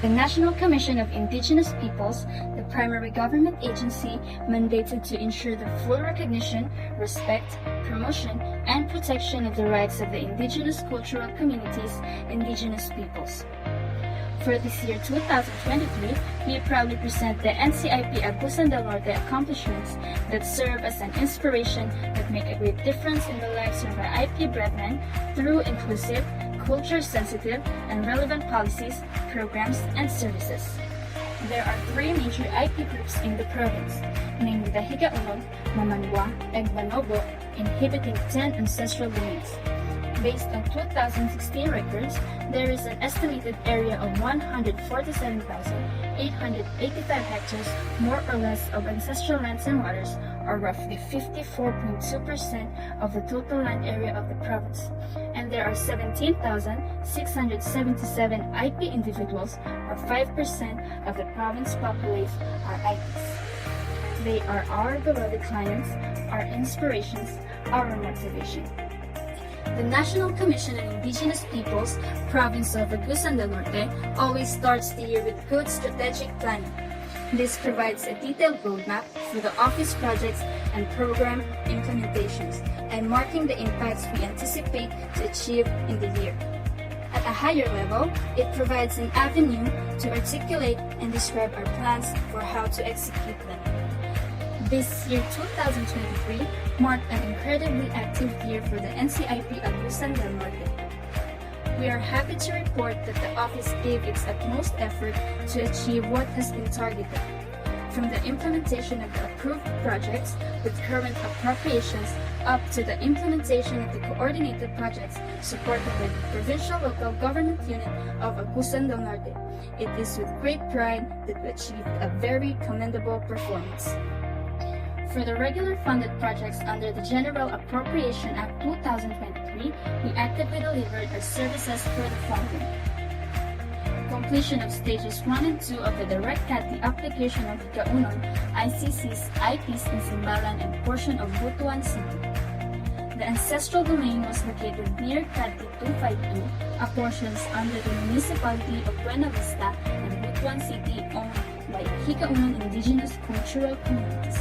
The National Commission of Indigenous Peoples, the primary government agency mandated to ensure the full recognition, respect, promotion, and protection of the rights of the indigenous cultural communities, indigenous peoples. For this year 2023, we proudly present the NCIP Agusan del Norte accomplishments that serve as an inspiration that make a great difference in the lives of our IP brethren through inclusive, culture-sensitive, and relevant policies, programs, and services. There are three major IP groups in the province, namely the Higaonon, Mamanwa, and Manobo, inhabiting 10 ancestral domains. Based on 2016 records, there is an estimated area of 147,885 hectares, more or less, of ancestral lands and waters, or roughly 54.2% of the total land area of the province. And there are 17,677 IP individuals, or 5% of the province population are IPs. They are our beloved clients, our inspirations, our motivation. The National Commission on Indigenous Peoples, Province of Agusan del Norte, always starts the year with good strategic planning. This provides a detailed roadmap for the office projects and program implementations, and marking the impacts we anticipate to achieve in the year. At a higher level, it provides an avenue to articulate and describe our plans for how to execute them. This year, 2023, marked an incredibly active year for the NCIP Agusan del Norte. We are happy to report that the office gave its utmost effort to achieve what has been targeted. From the implementation of the approved projects with current appropriations up to the implementation of the coordinated projects supported by the Provincial Local Government Unit of Agusan del Norte, it is with great pride that we achieved a very commendable performance. For the regular funded projects under the General Appropriation Act 2023, we actively delivered our services for the following: completion of stages 1 and 2 of the direct CATI application of Higaonon, ICC's IPs in Simbalan and portion of Butuan City. The ancestral domain was located near CATI 252, a portions under the municipality of Buena Vista and Butuan City owned by Higaonon indigenous cultural communities.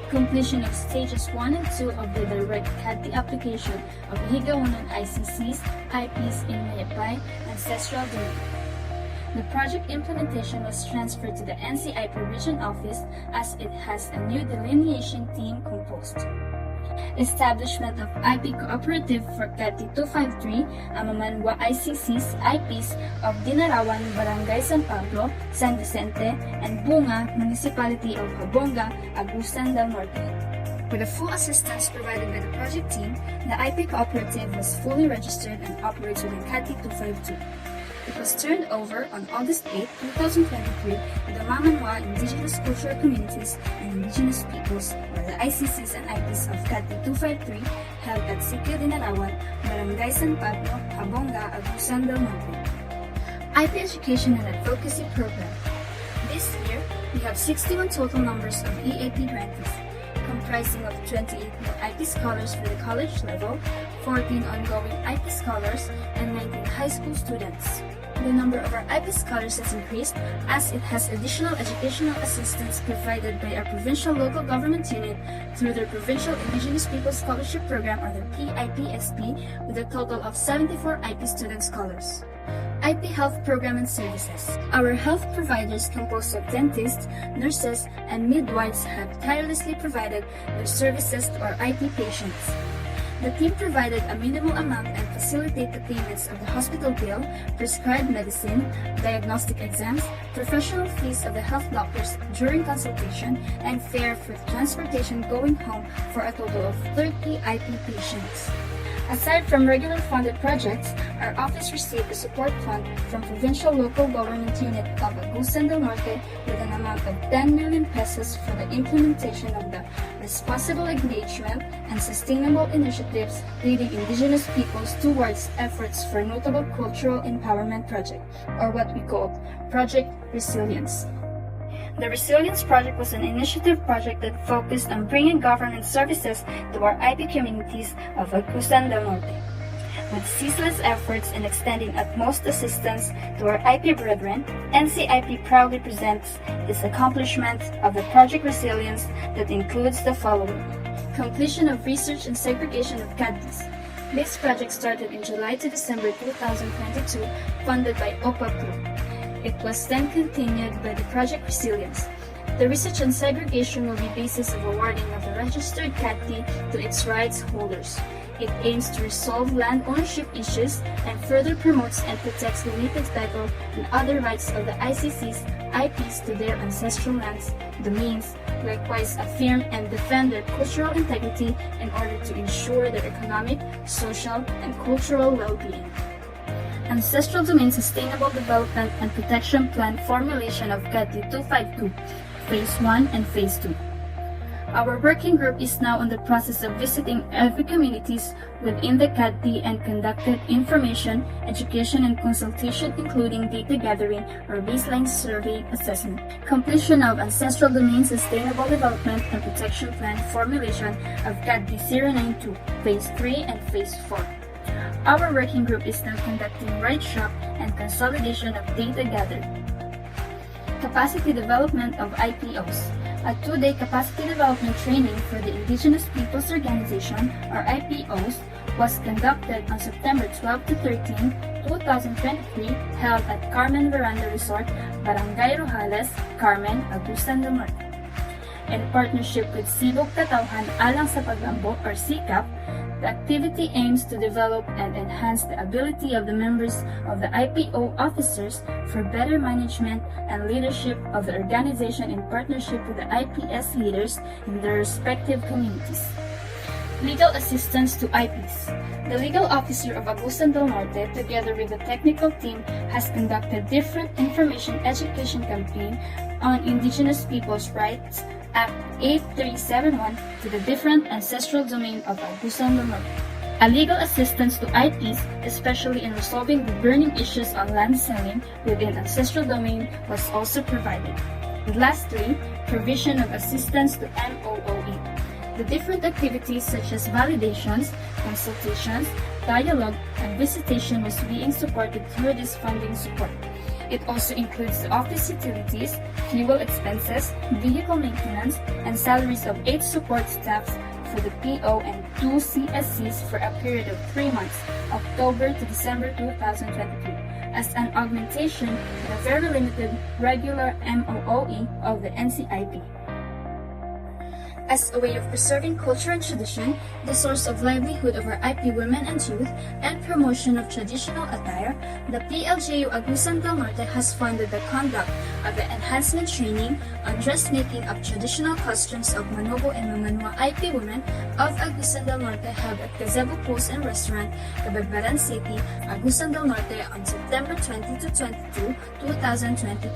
Completion of stages 1 and 2 of the direct CATI application of Higaonon ICC's IPs in Mayapay Ancestral Domain. The project implementation was transferred to the NCIP Region Office as it has a new delineation team composed. Establishment of IP Cooperative for CATI 253, Amamanwa ICC's IPs of Dinarawan, Barangay San Pablo, San Vicente, and Bunga, Municipality of Habonga, Agusan del Norte. With the full assistance provided by the project team, the IP Cooperative was fully registered and operates within CATI 252. It was turned over on August 8, 2023 to the Mamanwa Indigenous Cultural Communities and Indigenous Peoples, or the ICCs and IPs of CATI 253, held at Sitio Dinarawan, Barangay San Pablo, Habonga, Agusan del Norte. IP Education and Advocacy Program. This year, we have 61 total numbers of EAP grantees, comprising of 28 new IP scholars for the college level, 14 ongoing IP scholars, and 19 high school students. The number of our IP scholars has increased as it has additional educational assistance provided by our Provincial Local Government Unit through their Provincial Indigenous Peoples Scholarship Program, or their PIPSP, with a total of 74 IP student scholars. IP Health Program and Services. Our health providers composed of dentists, nurses, and midwives have tirelessly provided their services to our IP patients. The team provided a minimal amount and facilitated the payments of the hospital bill, prescribed medicine, diagnostic exams, professional fees of the health doctors during consultation, and fare for the transportation going home for a total of 30 IP patients. Aside from regular funded projects, our office received a support fund from Provincial Local Government Unit of Agusan del Norte with an amount of 10 million pesos for the implementation of the responsible engagement and sustainable initiatives leading indigenous peoples towards efforts for notable cultural empowerment project, or what we call Project Resilience. The Resilience Project was an initiative project that focused on bringing government services to our IP communities of Agusan del Norte. With ceaseless efforts in extending utmost assistance to our IP brethren, NCIP proudly presents its accomplishments of the Project Resilience that includes the following. Completion of research and segregation of caddies. This project started in July to December 2022, funded by OPA Group. It was then continued by the Project Resilience. The research and segregation will be basis of awarding of the registered caddy to its rights holders. It aims to resolve land ownership issues and further promotes and protects the native title and other rights of the ICC's IPs to their ancestral lands, domains, likewise affirm and defend their cultural integrity in order to ensure their economic, social, and cultural well-being. Ancestral Domain Sustainable Development and Protection Plan formulation of CADI 252, Phase 1 and Phase 2. Our working group is now in the process of visiting every communities within the CADI and conducted information, education, and consultation including data gathering or baseline survey assessment. Completion of Ancestral Domain Sustainable Development and Protection Plan formulation of CADI 092, Phase 3 and Phase 4. Our working group is now conducting workshop and consolidation of data gathered. Capacity Development of IPOs. A 2-day capacity development training for the Indigenous Peoples Organization, or IPOs, was conducted on September 12 to 13, 2023, held at Carmen Veranda Resort, Barangay Rojales, Carmen, Agusan del Norte. In partnership with Sibog Katauhan Alang sa Paglambo, or SICAP, the activity aims to develop and enhance the ability of the members of the IPO officers for better management and leadership of the organization in partnership with the IPS leaders in their respective communities. Legal assistance to IPs. The legal officer of Agusan del Norte, together with the technical team, has conducted different information education campaign on Indigenous Peoples' Rights Act 8371 to the different ancestral domain of Agusan del Norte. A legal assistance to IPs, especially in resolving the burning issues on land selling within ancestral domain, was also provided. And lastly, provision of assistance to MOOE. The different activities such as validations, consultations, dialogue, and visitation was being supported through this funding support. It also includes the office utilities, fuel expenses, vehicle maintenance, and salaries of 8 support staffs for the PO and 2 CSCs for a period of 3 months, October to December 2023, as an augmentation to the very limited regular MOOE of the NCIP. As a way of preserving culture and tradition, the source of livelihood of our IP women and youth, and promotion of traditional attire, the PLGU Agusan del Norte has funded the conduct of the enhancement training on dressmaking of traditional costumes of Manobo and Mamanua IP women of Agusan del Norte held at Gazebo Pools and Restaurant, Cabagbaran City, Agusan del Norte on September 20 to 22, 2022.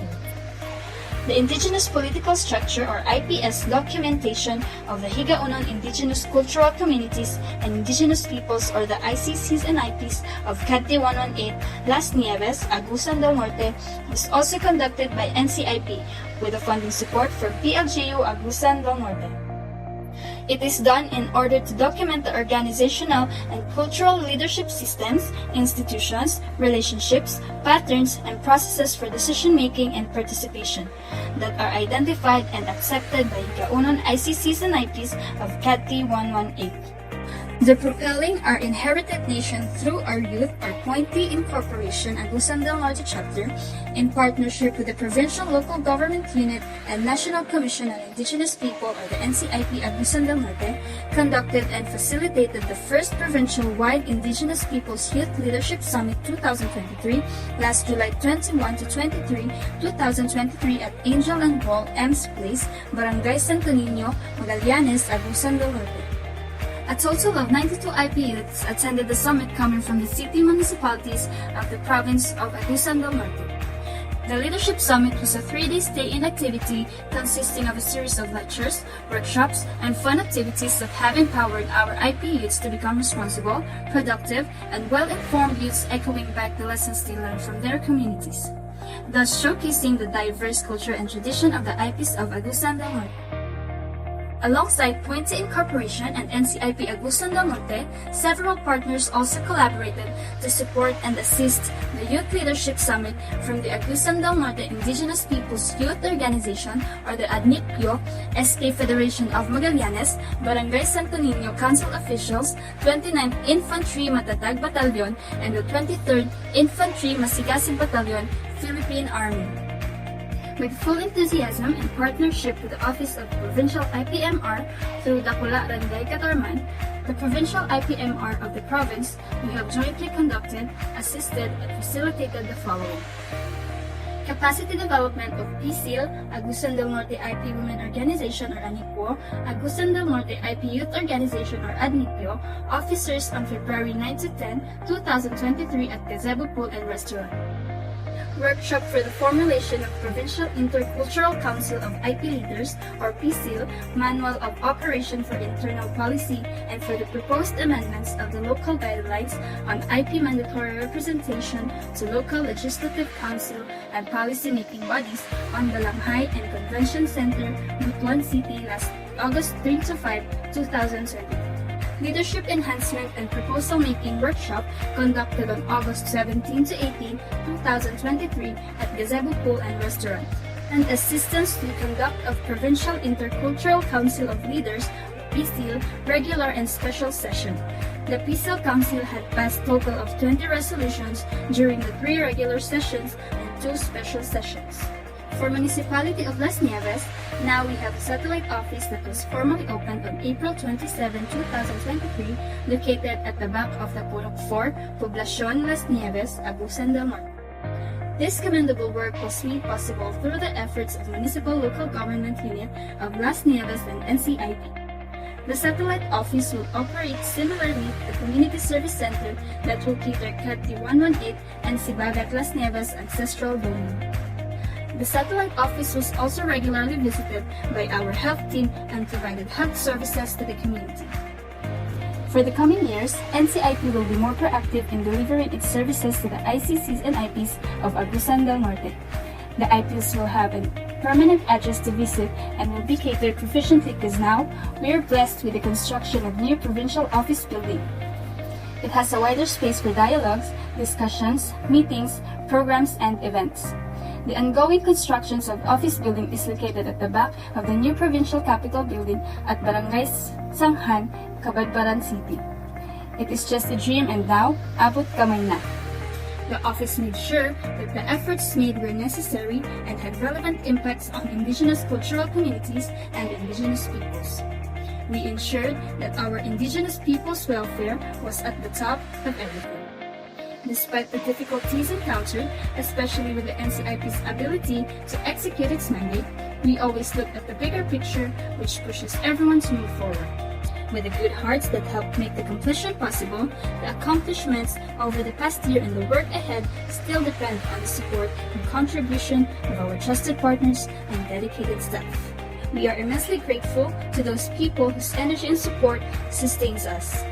The Indigenous Political Structure or IPS documentation of the Higaunon Indigenous Cultural Communities and Indigenous Peoples or the ICCs and IPs of CADI 118 Las Nieves, Agusan del Norte was also conducted by NCIP with the funding support from PLGU Agusan del Norte. It is done in order to document the organizational and cultural leadership systems, institutions, relationships, patterns, and processes for decision-making and participation that are identified and accepted by Higaunon ICCs and IPs of CADI 118. The Propelling Our Inherited Nation Through Our Youth or Pointy Incorporation Agusan del Norte Chapter, in partnership with the Provincial Local Government Unit and National Commission on Indigenous People or the NCIP Agusan del Norte, conducted and facilitated the first provincial-wide Indigenous Peoples Youth Leadership Summit 2023 last July 21 to 23, 2023 at Angel and Paul M's Place, Barangay Santo Niño, Magallanes, Agusan del Norte. A total of 92 IP youths attended the summit coming from the city municipalities of the province of Agusan del Norte. The Leadership Summit was a 3-day stay-in activity consisting of a series of lectures, workshops, and fun activities that have empowered our IP youths to become responsible, productive, and well-informed youths echoing back the lessons they learned from their communities, thus showcasing the diverse culture and tradition of the IPs of Agusan del Norte. Alongside Puente Incorporation and NCIP Agusan del Norte, several partners also collaborated to support and assist the Youth Leadership Summit from the Agusan del Norte Indigenous Peoples Youth Organization or the ADNIPYO, SK Federation of Magallanes, Barangay Santo Niño Council officials, 29th Infantry Matatag Battalion, and the 23rd Infantry Masigasig Battalion, Philippine Army. With full enthusiasm and partnership with the Office of Provincial IPMR through Dakula Randay Katarman, the Provincial IPMR of the province, we have jointly conducted, assisted, and facilitated the following. Capacity development of PCIL, Agusan del Norte IP Women Organization or ANIPO, Agusan del Norte IP Youth Organization or ADNIPYO, officers on February 9 to 10, 2023 at Gazebo Pool and Restaurant. Workshop for the formulation of Provincial Intercultural Council of IP Leaders or PCIL, Manual of Operation for Internal Policy, and for the proposed amendments of the local guidelines on IP mandatory representation to local legislative council and policy-making bodies on the Langhay and Convention Center, Butuan City last August 3 to 5, 2020. Leadership Enhancement and Proposal Making Workshop conducted on August 17 to 18, 2023 at Gazebo Pool and Restaurant. And Assistance to the Conduct of Provincial Intercultural Council of Leaders, PCIL, Regular and Special Session. The PCIL Council had passed total of 20 resolutions during the 3 regular sessions and 2 special sessions. For Municipality of Las Nieves, now we have a satellite office that was formally opened on April 27, 2023, located at the back of the Purok 4, Poblacion Las Nieves, Agusan del Norte. This commendable work was made possible through the efforts of Municipal Local Government Unit of Las Nieves and NCIP. The satellite office will operate similarly to the Community Service Center that will cater Cat 118 and Sibagat Las Nieves Ancestral Domain. The satellite office was also regularly visited by our health team and provided health services to the community. For the coming years, NCIP will be more proactive in delivering its services to the ICCs and IPs of Agusan del Norte. The IPs will have a permanent address to visit and will be catered proficiently because now we are blessed with the construction of new provincial office building. It has a wider space for dialogues, discussions, meetings, programs, and events. The ongoing constructions of office building is located at the back of the new provincial capital building at Barangay Sanghan, Cabadbaran City. It is just a dream and now, abot kamay na. The office made sure that the efforts made were necessary and had relevant impacts on indigenous cultural communities and indigenous peoples. We ensured that our indigenous people's welfare was at the top of everything. Despite the difficulties encountered, especially with the NCIP's ability to execute its mandate, we always look at the bigger picture, which pushes everyone to move forward. With the good hearts that helped make the completion possible, the accomplishments over the past year and the work ahead still depend on the support and contribution of our trusted partners and dedicated staff. We are immensely grateful to those people whose energy and support sustains us.